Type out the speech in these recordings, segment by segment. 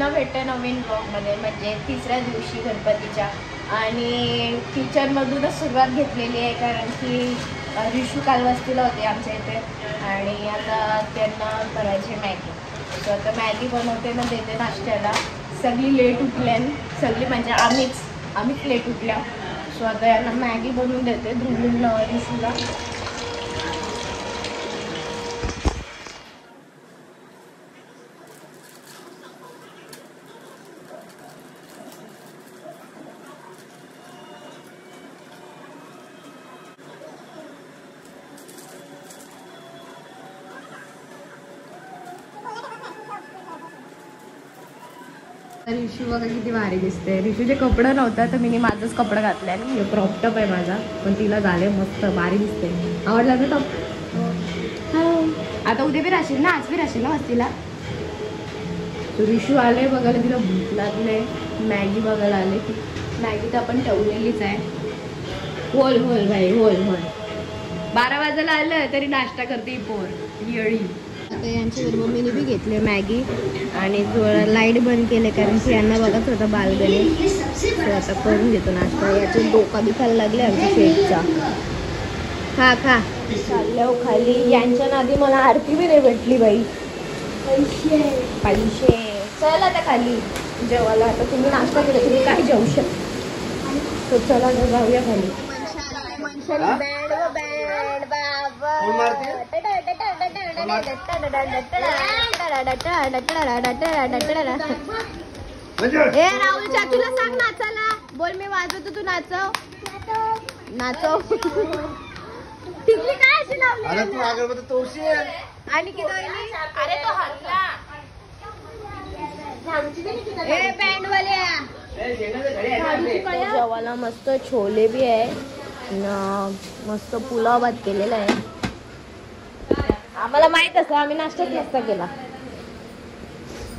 पुन्हा भेटते नवीन ब्लॉगमध्ये, म्हणजे तिसऱ्या दिवशी गणपतीच्या. आणि किचनमधूनच सुरुवात घेतलेली आहे, कारण की रिशू काल वस्तीला होते आमच्या इथे आणि आता त्यांना करायचे मॅगी. तर आता मॅगी बनवते ना, देते नाश्त्याला. सगळी लेट उठल्यान, सगळी म्हणजे आम्हीच लेट उठल्या. सो आता यांना मॅगी बनवून देते ध्रुवीला रिशूला. रिशू बघा किती भारी दिसते. रिशूचे कपडे नव्हता तर मी माझंच कपडा घातलाय. क्रॉप टॉप आहे माझा, पण तिला झाले मस्त भारी दिसते. आवडला ना टॉप? आता उद्या बी राहशील ना, आज बी राहशील ना वस्तीला. रिशू आले बघायला, तिला भूक लागले. मॅगी बघायला आले. मॅगी तर आपण ठेवलेलीच आहे. होल होल भाई होल होल. 12 वाजायला आलं तरी नाश्ता करते पोर येळी. आता यांच्याबरोबर मम्मीने बी घेतले मॅगी आणि थोडा लाईट बंद केले, कारण की यांना बघत होता बालगणे. तर आता करून घेतो नाश्ता. याचे डोका दुखायला लागले आमच्या शेकचा. खा खा चालल्या खाली. यांच्या नादी मला आरती बी नाही भेटली बाई. पैसे चला आता खाली जेवायला. आता तुम्ही नाश्ता केला, तुम्ही काय जेवू शकता. तो चला जाऊया खाली. बँड बाबा ए राहुल चाचूला सांग नाचायला. बोल मी वाजवतो, तू नाचव नाचव. तिथली काय अशी लावली आणि किती अरे तो हल्ला. ए बँडवाल्या जेवायला मस्त छोले बी आहे, मस्त पुलाव भात केलेला आहे. आम्हाला माहित असं आम्ही नाश्ताच नसता केला.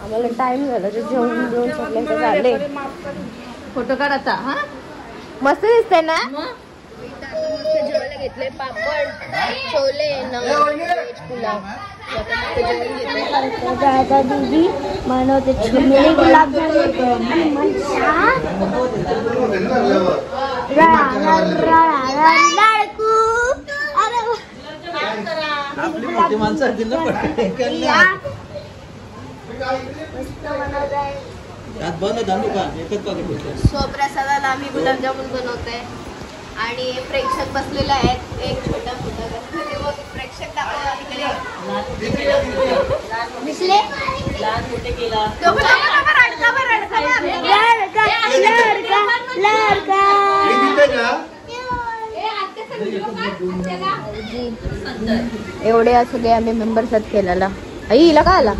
आम्हाला टाइम झाला, जेवण जेवण सगळ्यांचं झाले. फोटो काढ आता. हा मस्त दिसतंय ना. मस्त जेवायला घेतले, पापड छोले व्हेज पुलाव. आता दीदी बनवते छोले गुलाबजामुन. प्रसादाला आम्ही गुलाबजामुन बनवतोय आणि प्रेक्षक बसलेले आहेत. एक छोटा मोठा प्रेक्षक दाखवा दिसले. लहान मोठे केला एवढे असं काही आम्ही मेंबर्स आहेत केलेला. आई हिला का आला.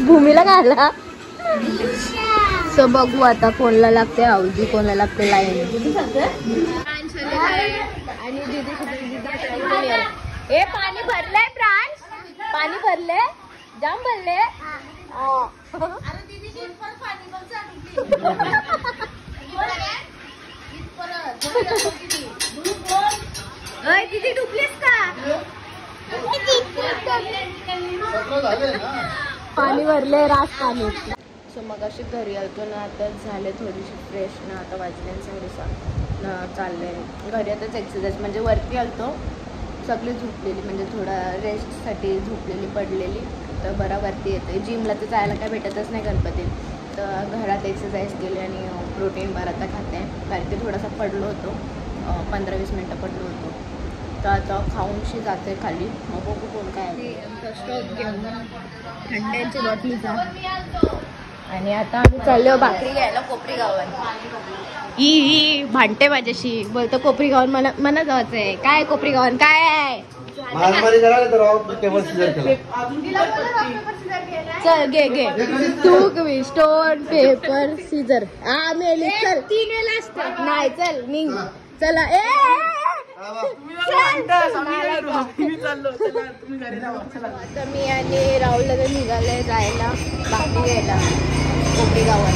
भूमीला का आला. सो बघू आता कोणला लागते आऊजी, कोणाला लागते लाईन. आणि हे पाणी भरलंय प्रांश, पाणी भरले जाम भरले. तिथे डुबलीस का. पाणी भरले रास पाणी. सो मग अशी घरी आलतो ना, आता झाले थोडीशी फ्रेश ना. आता वाजले 7:30 चालले घरी. आताच एक्सरसाइज म्हणजे वरती आलतो सगळी झोपलेली, म्हणजे थोडा रेस्टसाठी झोपलेली पडलेली. तर बरा वरती येते. जिमला तर जायला काय भेटतच नाही गणपतीत. तर घरात एक्सरसाइज केली आणि प्रोटीन बार आता खाते. कारण की थोडासा पडलो होतो, 15-20 मिनटं पडलो होतो. तर आता खाऊनशी जाते खाली. मग बघू कोण काय. स्टॉप घेऊन थंड्यांची बॉटलीचा. आणि आता आम्ही चाललो भाकरी घ्यायला कोपरी गावात. ही भांडते माझ्याशी, बोलतो कोपरी गावान मला जायचं आहे. काय कोपरी गावान काय आहे. चल घे तू स्टोन पेपर सीजर. मेली चल 3 वेळा असतं नाही. चल निघ चला. आता मी आणि राहुल निघाले जायला भाकरी घ्यायला कोपरी गावात.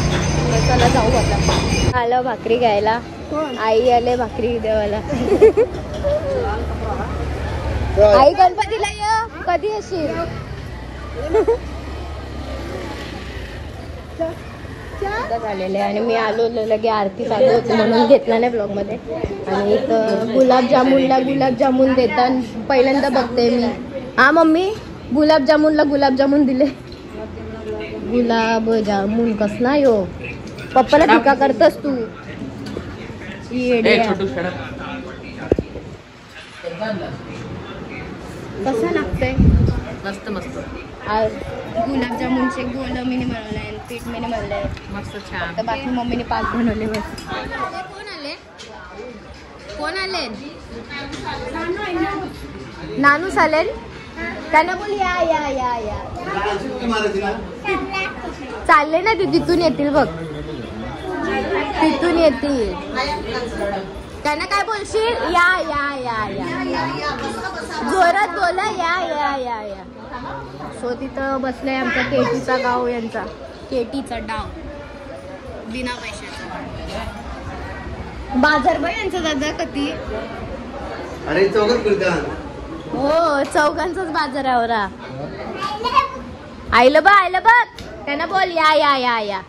चला जाऊ आता. आलं भाकरी घ्यायला. आई आले भाकरी देवाला. आई गणपतीला ये. कधी येशील. झालेले आणि मी आलो लगे आरती चालू होती म्हणून घेतला नाही ब्लॉग मध्ये. आणि इथं गुलाबजामुन देतात पहिल्यांदा बघते मी. हा मम्मी गुलाबजामुनला गुलाबजामुन दिले. गुलाबजामुन कस ना यो पप्पाला टीका करतस तू. कसं लागतंय? मस्त मस्त. गुलाबजामुनचे गोल मीने बनवले, पीठ मीने बनवले, मस्त छान. तर बाकी मम्मीने 5 बनवले. बस कोण आले? नानू चालेल त्यांना बोल या या या या. चालले ना ते तिथून येतील बघ, तिथून येतील. त्यांना काय बोलशील? या या या या जोरात बोला या या या या. सो तिथं बसलाय आमचा केटीचा गाव, यांचा केटीचा डाव बिना पैशाचा बाजार बाई यांचा दादा कधी. अरे चौकात फिरता. हो चौघांचाच बाजार आहे ओरा. आईलं बघ त्यांना बोल या या या या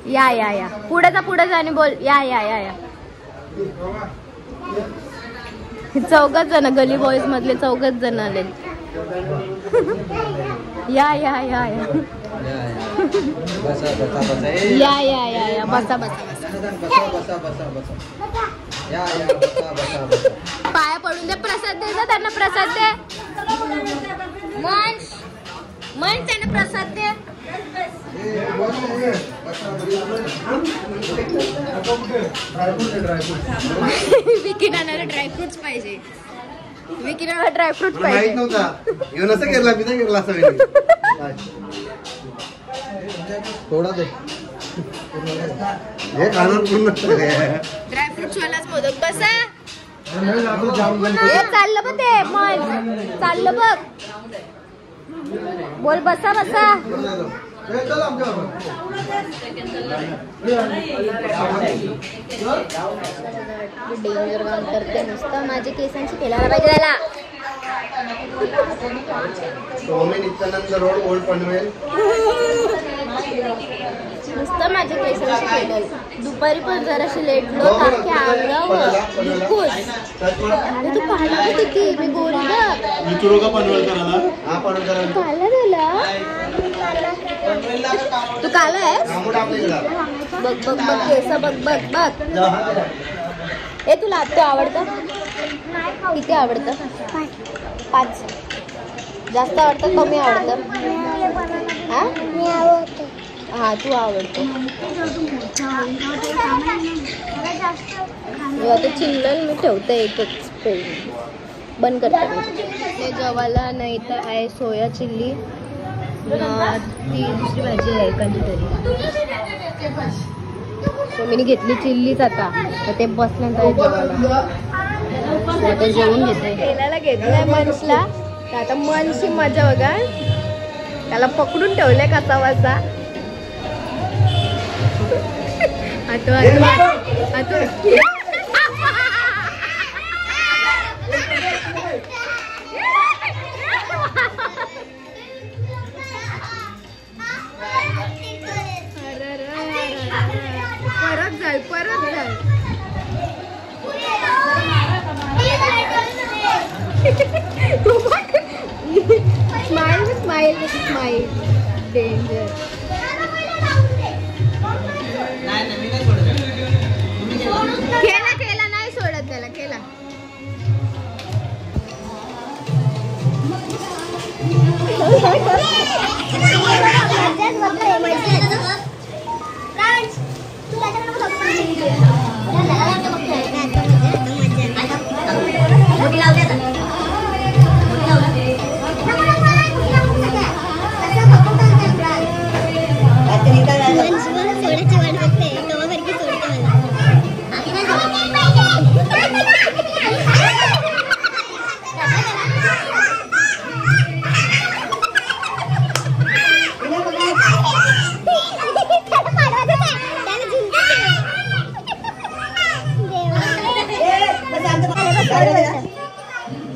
या या या. पुढे जा आणि बोल या या या या. 4 जण गली बॉईज मधले 4 जण आले. या या या या या या या या बसा पाया पडून दे. प्रसाद दे ना त्यांना, प्रसाद दे. मन त्यांना प्रसाद दे. विकिनाला ड्रायफ्रुट्स पाहिजे. विकिनाला ड्रायफ्रुट्स पाहिजे. येऊन असं केला मी नाही केला असं. थोडा दे हे खाणार पूर्ण ड्रायफ्रुट्स वालाच मोदक. बसा चाललं बघ ते मन चाललं बघ. बोल बसा डेंजर काम करते नुसतं. माझे केसांची केला पाहिजे त्याला. रोड ओल्ड पनवेल नुसतं माझ्या केसांची केलं. दुपारी पण जराशी लेटलो तारखे अंगावर आणि तू पाहिलं होती की मी गोरीला काला झाला. तू काला आहे बघ केस बघ. ए तुला आत्ता आवडतं? किती आवडतं? 5. जास्त आवडतं कमी आवडतं? हा तू आवडतो. आता चिल्लर मी ठेवते एकच पेन बंद करते. ते जेवायला नाही तर आहे सोया चिल्ली. ती दुसरी भाजी आहे कधीतरी. सो मी घेतली चिल्लीच आता. तर ते बसल्यानंतर जेवायला आता जेवून घेते. तेलाला घेतलाय मनसला. तर आता मनशी मजा बघा. त्याला पकडून ठेवलंय कसा वासा. परत जाय स्माइल डेंजर. केला नाही सोडत त्याला. केला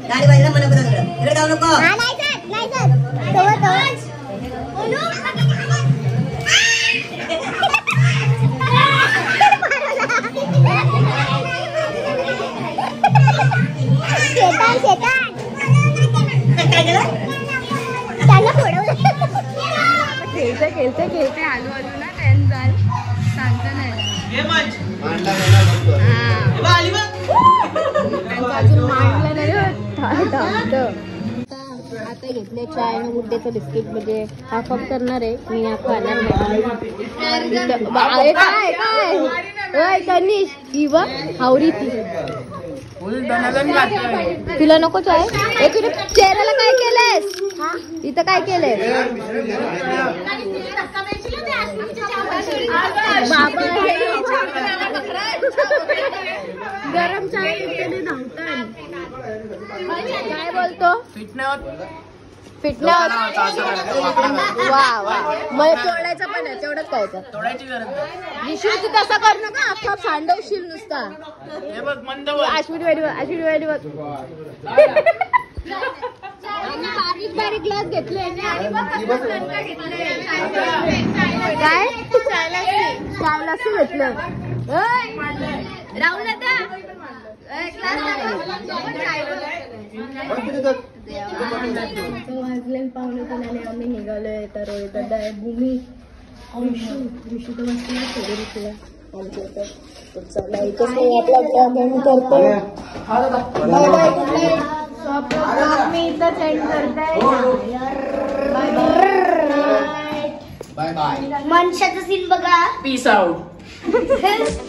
गाडी बाजूला म्हणा इकडे जाऊ नको. खेळते आलू आलू ना ट्रेन जाल सांगता नाही अजून मांडलं नाही आता घेतले चाय आणि गुड्डेचं बिस्किट म्हणजे हाफ ऑफ करणार आहे मी हा खाणार नाही काय काय तनिष ही बघ हावरी ती तुला नको चाय तुला चेहऱ्याला काय केलंयस इथं काय केलंय गरम चाय धावतात काय बोलतो फिटण्यावर वा वा मग तोडायचं पण आहे तेवढंच खायचं विषय तू तसा कर नका अख्खा सांडवशील नुसता अश्विनी वाडी बघ बारीक बारीक ग्लास घेतले काय चाय लस्सी घेतलं राहुल वाजले पाहुणे कोणाने आम्ही निघालोय तर भूमी ऋषी तर बसला ऋषीला आमच्या मी इथं सेंड करताय बाय बाय मनशाचा सीन बघा पीस आउट